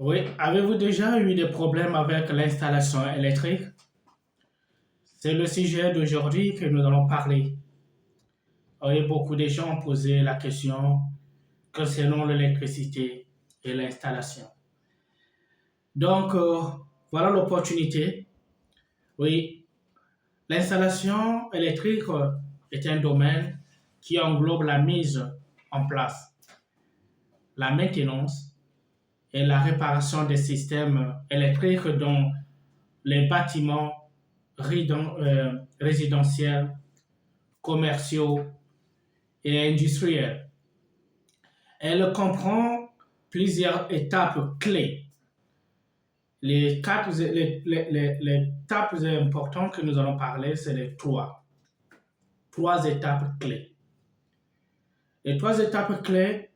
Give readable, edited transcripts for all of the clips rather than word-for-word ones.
Oui, avez-vous déjà eu des problèmes avec l'installation électrique? C'est le sujet d'aujourd'hui que nous allons parler. Oui, beaucoup de gens ont posé la question concernant l'électricité et l'installation. Donc, voilà l'opportunité. Oui, l'installation électrique est un domaine qui englobe la mise en place, la maintenance et la réparation des systèmes électriques dans les bâtiments résidentiels, commerciaux et industriels. Elle comprend plusieurs étapes clés. Les étapes importantes que nous allons parler, c'est les trois. Trois étapes clés. Les trois étapes clés,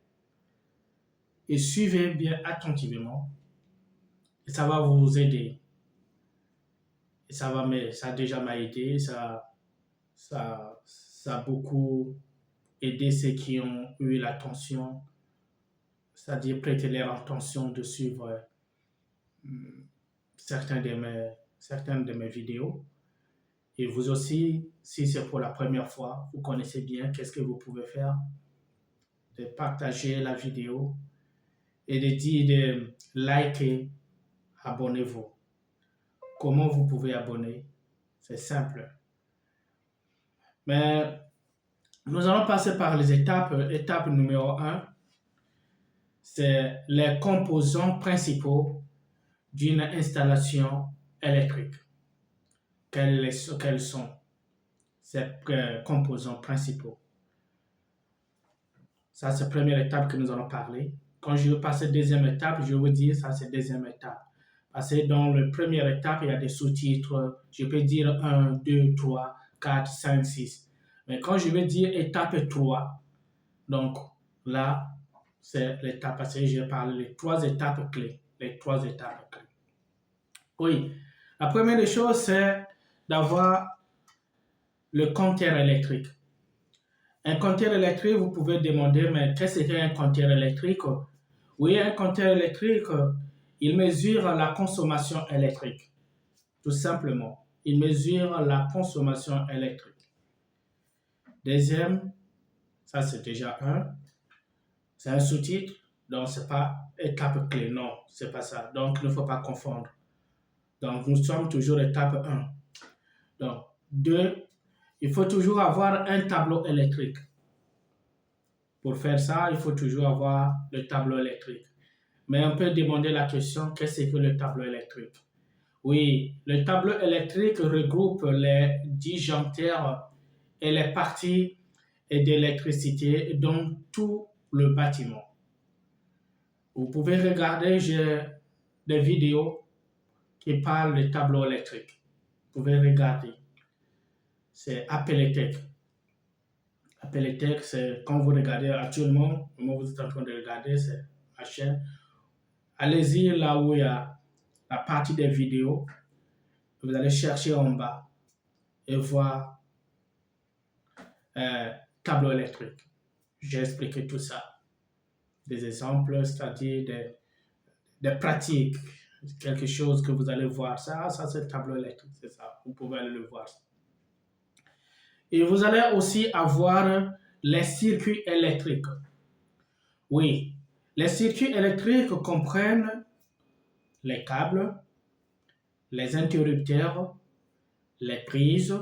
et suivez bien attentivement, et ça va vous aider. Et ça déjà m'a aidé, ça a beaucoup aidé ceux qui ont eu l'attention, c'est-à-dire prêter leur attention de suivre certaines de mes vidéos. Et vous aussi, si c'est pour la première fois, vous connaissez bien qu'est-ce que vous pouvez faire, de partager la vidéo et de dire de liker, abonnez-vous. Comment vous pouvez abonner? C'est simple. Mais nous allons passer par les étapes. Étape numéro 1, c'est les composants principaux d'une installation électrique. Quels sont ces composants principaux? Ça, c'est la première étape que nous allons parler. Quand je vais passer à la deuxième étape, je vais vous dire ça, c'est la deuxième étape. Parce que dans la première étape, il y a des sous-titres. Je peux dire 1, 2, 3, 4, 5, 6. Mais quand je vais dire étape 3, donc là, c'est l'étape parce que je vais parler des trois étapes clés. Les trois étapes clés. Oui, la première des choses, c'est d'avoir le compteur électrique. Un compteur électrique, vous pouvez demander, mais qu'est-ce qu'un compteur électrique? Oui, un compteur électrique, il mesure la consommation électrique. Tout simplement, il mesure la consommation électrique. Deuxième, ça c'est déjà un, c'est un sous-titre, donc c'est pas étape clé, non, c'est pas ça. Donc, il ne faut pas confondre. Donc, nous sommes toujours étape 1. Donc, 2, il faut toujours avoir un tableau électrique. Pour faire ça, il faut toujours avoir le tableau électrique. Mais on peut demander la question, qu'est-ce que le tableau électrique? Oui, le tableau électrique regroupe les disjoncteurs et les parties d'électricité dans tout le bâtiment. Vous pouvez regarder, j'ai des vidéos qui parlent du tableau électrique. Vous pouvez regarder. C'est Appeletech. Appeletech, c'est quand vous regardez actuellement, moi vous êtes en train de regarder, c'est ma chaîne. Allez-y là où il y a la partie des vidéos. Vous allez chercher en bas et voir tableau électrique. J'ai expliqué tout ça. Des exemples, c'est-à-dire des pratiques, quelque chose que vous allez voir. Ça c'est le tableau électrique, c'est ça. Vous pouvez aller le voir. Et vous allez aussi avoir les circuits électriques. Oui, les circuits électriques comprennent les câbles, les interrupteurs, les prises,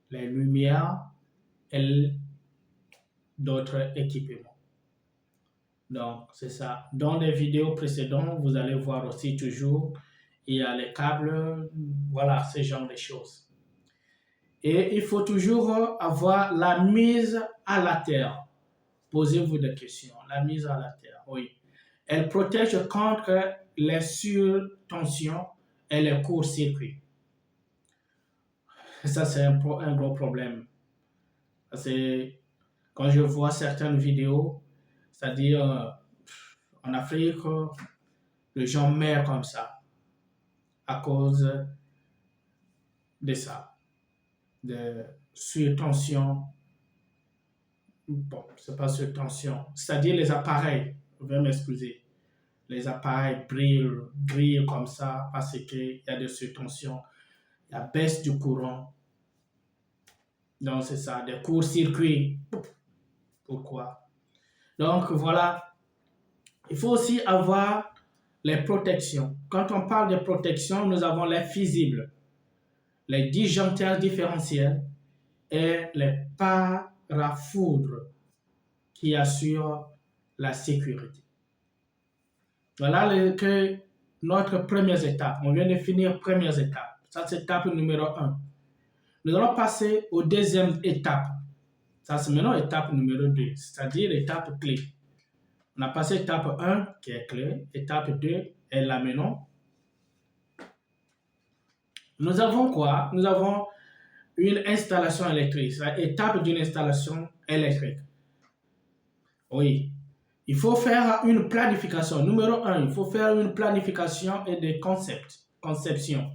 les lumières et d'autres équipements. Donc, c'est ça. Dans les vidéos précédentes, vous allez voir aussi toujours, il y a les câbles, voilà, ce genre de choses. Et il faut toujours avoir la mise à la terre. Posez-vous des questions. La mise à la terre, oui. Elle protège contre les surtensions et les courts-circuits. Ça, c'est un gros problème. Parce que quand je vois certaines vidéos, c'est-à-dire en Afrique, les gens meurent comme ça à cause de ça, de surtension. Bon, c'est pas surtension, c'est-à-dire les appareils, vous pouvez m'excuser. les appareils grillent comme ça parce qu'il y a des surtensions, il y a baisse du courant. Donc c'est ça, des courts-circuits. Pourquoi? Donc voilà, il faut aussi avoir les protections. Quand on parle de protection, nous avons les fusibles, les disjoncteurs différentiels et les parafoudres qui assurent la sécurité. Voilà notre première étape. On vient de finir première étape. Ça, c'est étape numéro 1. Nous allons passer aux deuxième étape. Ça, c'est maintenant étape numéro 2, c'est-à-dire l'étape clé. On a passé étape 1 qui est clé, étape 2 est là maintenant. Nous avons quoi? Nous avons une installation électrique, c'est l'étape d'une installation électrique. Oui, il faut faire une planification. Numéro 1, il faut faire une planification et des conception.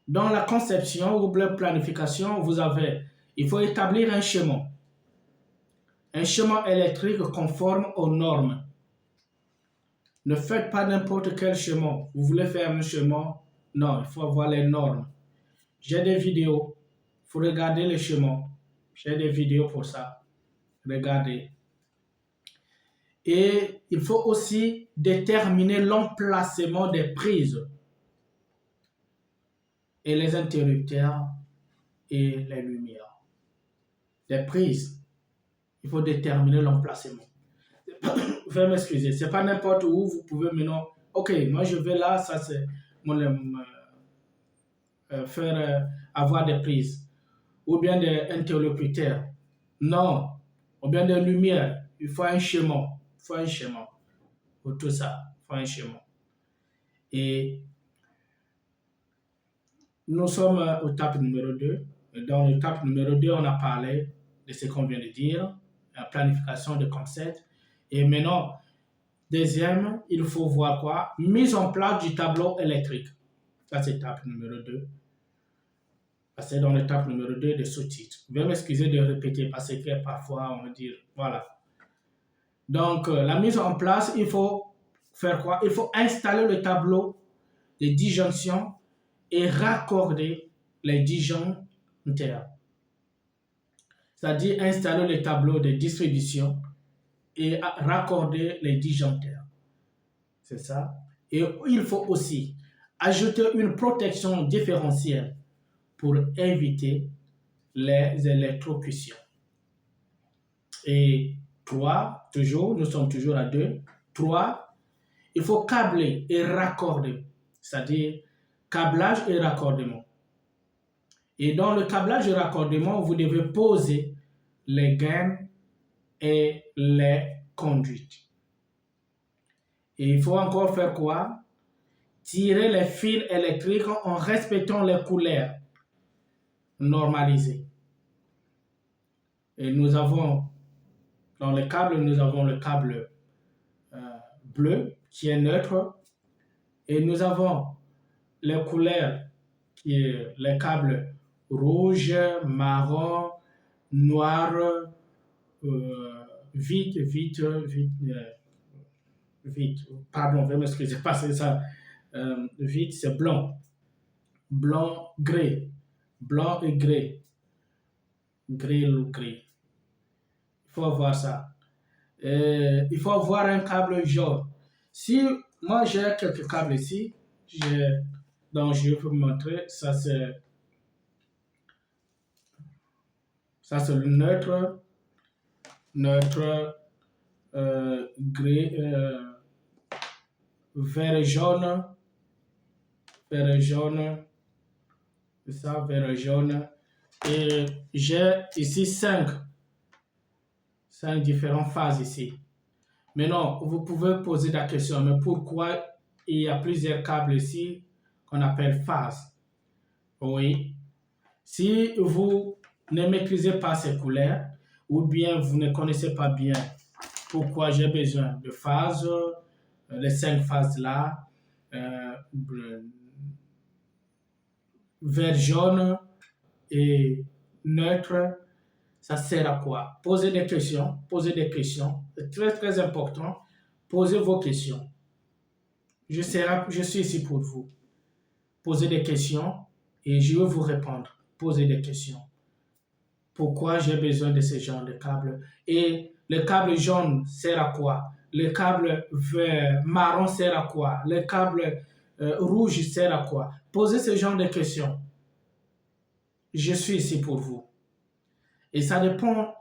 Dans la conception ou la planification, il faut établir un schéma électrique conforme aux normes. Ne faites pas n'importe quel schéma. Vous voulez faire un schéma? Non, il faut avoir les normes. J'ai des vidéos. Il faut regarder les schémas. J'ai des vidéos pour ça. Regardez. Et il faut aussi déterminer l'emplacement des prises et les interrupteurs et les lumières. Les prises, il faut déterminer l'emplacement. Veuillez m'excuser, c'est pas n'importe où vous pouvez maintenant. Ok, moi je vais là, ça c'est mon faire avoir des prises ou bien des interlocuteurs. Non, ou bien des lumières. Il faut un schéma. Il faut un schéma pour tout ça. Il faut un schéma. Et nous sommes au étape numéro 2. Dans l'étape numéro 2, on a parlé de ce qu'on vient de dire, la planification de concept. Et maintenant, deuxième, il faut voir quoi? Mise en place du tableau électrique. Ça, c'est l'étape numéro 2. C'est dans l'étape numéro 2 de sous-titres. Je vais m'excuser de répéter parce que parfois on me dit, voilà. Donc, la mise en place, il faut faire quoi? Il faut installer le tableau de disjonction et raccorder les disjoncteurs. C'est-à-dire installer le tableau de distribution et raccorder les disjoncteurs. C'est ça. Et il faut aussi ajouter une protection différentielle pour éviter les électrocutions. Et 3, nous sommes toujours à 2. 3, il faut câbler et raccorder, c'est-à-dire câblage et raccordement. Et dans le câblage et raccordement, vous devez poser les gaines et les conduites. Et il faut encore faire quoi? Tirer les fils électriques en respectant les couleurs normalisées. Et dans le câble, nous avons le câble bleu qui est neutre. Et nous avons les couleurs qui est les câbles rouge, marron, noir, vite, pardon, veuillez m'excuser, parce que ça, vite, c'est blanc, gris, blanc et gris, gris ou gris. Il faut avoir ça. Il faut avoir un câble jaune. Si moi j'ai quelques câbles ici, donc je vais vous montrer, ça c'est le neutre, gris, vert et jaune, c'est ça, vert et jaune. Et j'ai ici 5 différentes phases ici. Maintenant, vous pouvez poser la question, mais pourquoi il y a plusieurs câbles ici qu'on appelle phases? Oui, si vous ne maîtrisez pas ces couleurs, ou bien vous ne connaissez pas bien pourquoi j'ai besoin de phases, les 5 phases là, vert, jaune et neutre, ça sert à quoi? Poser des questions, c'est très très important Posez vos questions. Je suis ici pour vous. Posez des questions et je vais vous répondre. Posez des questions. Pourquoi j'ai besoin de ce genre de câble? Et le câble jaune sert à quoi? Le câble vert, marron sert à quoi? Le câble rouge sert à quoi? Posez ce genre de questions. Je suis ici pour vous. Et ça dépend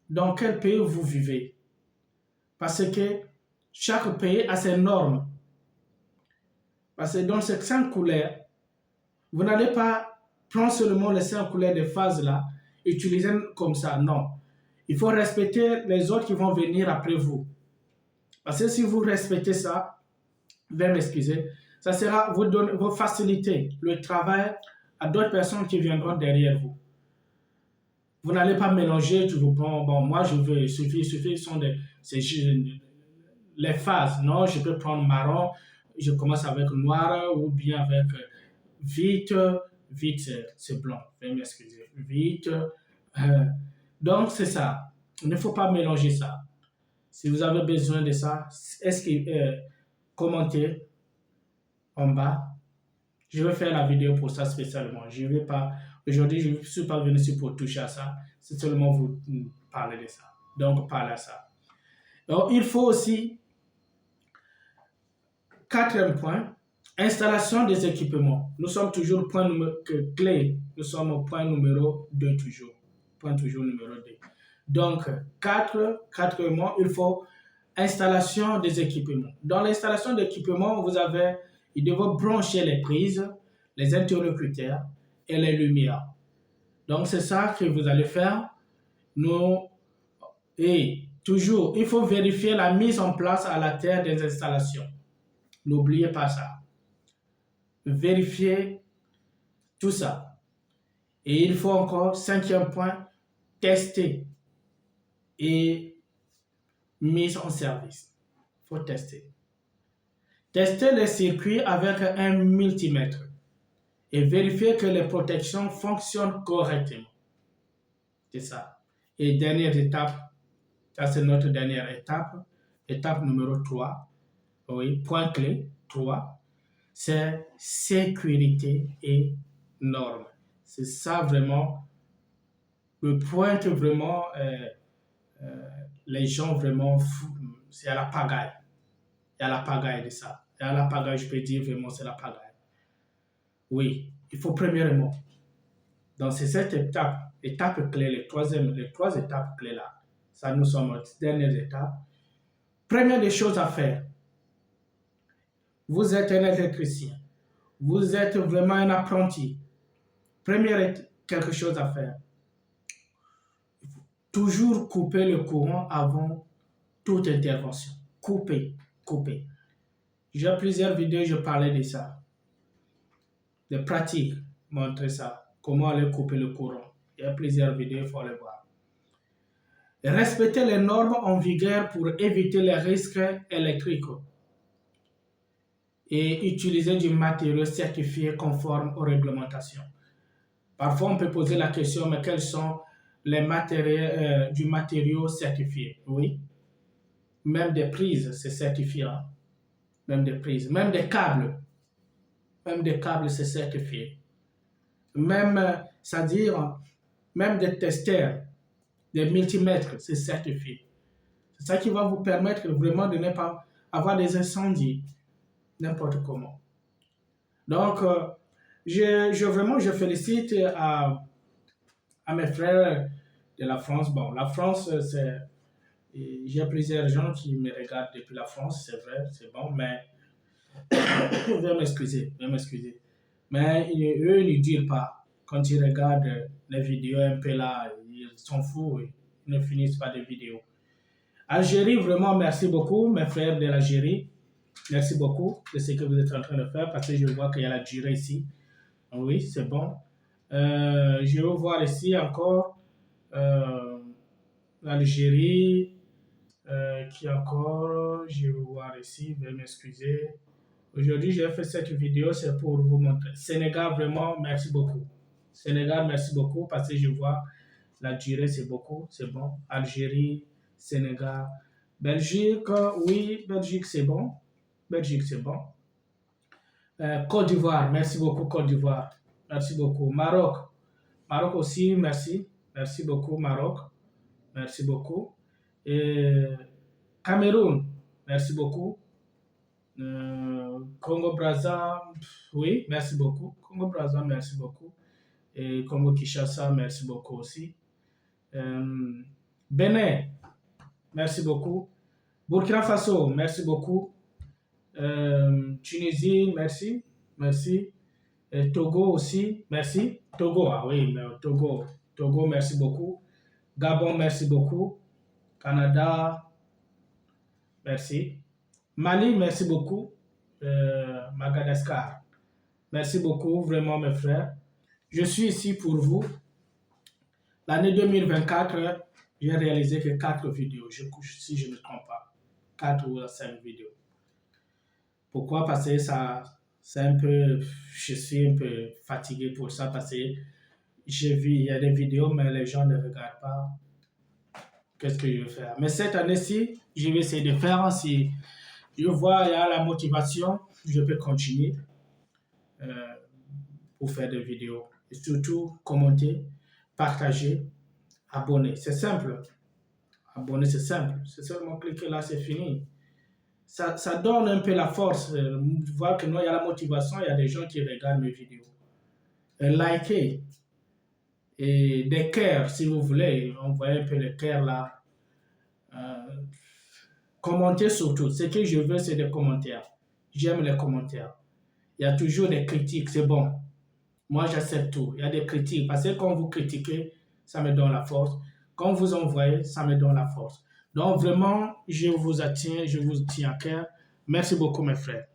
dans quel pays vous vivez. Parce que chaque pays a ses normes. Parce que dans ces 5 couleurs, vous n'allez pas prendre seulement les 5 couleurs de phase là, utiliser comme ça. Non. Il faut respecter les autres qui vont venir après vous. Parce que si vous respectez ça, veuillez m'excuser, ça sera vous faciliter le travail à d'autres personnes qui viendront derrière vous. Vous n'allez pas mélanger toujours. Bon, moi je veux, il suffit, sont les phases. Non, je peux prendre marron, je commence avec noir ou bien avec vite, c'est blanc. Veuillez m'excuser. Vite. Donc c'est ça. Il ne faut pas mélanger ça. Si vous avez besoin de ça, commentez en bas. Je vais faire la vidéo pour ça spécialement. Je vais pas, aujourd'hui, je ne suis pas venu ici pour toucher à ça. C'est seulement vous parler de ça. Donc, parlez à ça. Donc, il faut aussi, 4e point, installation des équipements. Nous sommes toujours point clé. Nous sommes au point numéro 2 toujours. Point toujours numéro 2. Donc, quatrièmement, il faut installation des équipements. Dans l'installation d'équipements, il devrait brancher les prises, les interlocuteurs et les lumières. Donc, c'est ça que vous allez faire. Et toujours, il faut vérifier la mise en place à la terre des installations. N'oubliez pas ça. Vérifiez tout ça. Et il faut encore, 5e point, tester et mise en service. Il faut tester. Tester les circuits avec un multimètre et vérifier que les protections fonctionnent correctement. C'est ça. Et dernière étape, ça c'est notre dernière étape, étape numéro 3, oui, point clé 3, c'est sécurité et normes. C'est ça vraiment, le point que vraiment les gens vraiment, c'est à la pagaille. Il y a la pagaille de ça. Il y a la pagaille, je peux dire vraiment, c'est la pagaille. Oui, il faut premièrement, dans cette étape clé, les 3 étapes clés là, ça nous sommes aux dernières étapes. Première des choses à faire, vous êtes un électricien, vous êtes vraiment un apprenti. Première quelque chose à faire, il faut toujours couper le courant avant toute intervention. Couper. J'ai plusieurs vidéos, je parlais de ça. De pratique, montrer ça. Comment aller couper le courant. Il y a plusieurs vidéos, il faut les voir. Respecter les normes en vigueur pour éviter les risques électriques. Et utiliser du matériau certifié conforme aux réglementations. Parfois, on peut poser la question, mais quels sont les matériaux du matériau certifié? Oui. Même des prises, c'est certifié. Hein? Même des prises. Même des câbles. Même des câbles, c'est certifié. Même, c'est-à-dire, même des testeurs, des multimètres, c'est certifié. C'est ça qui va vous permettre vraiment de ne pas avoir des incendies n'importe comment. Donc, je félicite à mes frères de la France. Bon, la France, j'ai plusieurs gens qui me regardent depuis la France, c'est vrai, c'est bon, mais veuillez m'excuser. Mais eux, ils ne disent pas. Quand ils regardent les vidéos un peu là, ils s'en foutent, ils ne finissent pas de vidéos. Algérie, vraiment, merci beaucoup, mes frères de l'Algérie. Merci beaucoup de ce que vous êtes en train de faire parce que je vois qu'il y a la durée ici. Oui, c'est bon. Je vais voir ici encore l'Algérie. Qui encore, je vais voir ici, veuillez m'excuser. Aujourd'hui, j'ai fait cette vidéo, c'est pour vous montrer. Sénégal, vraiment, merci beaucoup. Sénégal, merci beaucoup parce que je vois la durée, c'est beaucoup, c'est bon. Algérie, Sénégal, Belgique, oui, Belgique, c'est bon. Belgique, c'est bon. Côte d'Ivoire, merci beaucoup, Côte d'Ivoire. Merci beaucoup. Maroc, Maroc aussi, merci. Merci beaucoup, Maroc. Merci beaucoup. Et Cameroun, merci beaucoup. Congo-Brazza, oui, merci beaucoup. Congo-Brazza, merci beaucoup. Et Congo-Kinshasa, merci beaucoup aussi. Bénin, merci beaucoup. Burkina Faso, merci beaucoup. Tunisie, merci. Merci. Et Togo aussi, merci. Togo, ah oui, mais Togo. Togo, merci beaucoup. Gabon, merci beaucoup. Canada, merci. Mali, merci beaucoup. Madagascar, merci beaucoup, vraiment, mes frères. Je suis ici pour vous. L'année 2024, j'ai réalisé que 4 vidéos, si je ne me trompe pas. 4 ou 5 vidéos. Pourquoi? Parce que c'est un peu, je suis un peu fatigué pour ça parce que j'ai vu, il y a des vidéos, mais les gens ne regardent pas. Qu'est-ce que je vais faire? Mais cette année-ci, je vais essayer de faire. Si je vois il y a la motivation, je peux continuer pour faire des vidéos. Et surtout, commenter, partager, abonner. C'est simple. Abonner, c'est simple. C'est seulement cliquer là, c'est fini. Ça donne un peu la force. Voir que non, il y a la motivation, il y a des gens qui regardent mes vidéos. Likez. Et des cœurs, si vous voulez. On voit un peu les cœurs là. Commentez surtout. Ce que je veux, c'est des commentaires. J'aime les commentaires. Il y a toujours des critiques, c'est bon. Moi, j'accepte tout. Il y a des critiques. Parce que quand vous critiquez, ça me donne la force. Quand vous envoyez, ça me donne la force. Donc, vraiment, je vous tiens à cœur. Merci beaucoup, mes frères.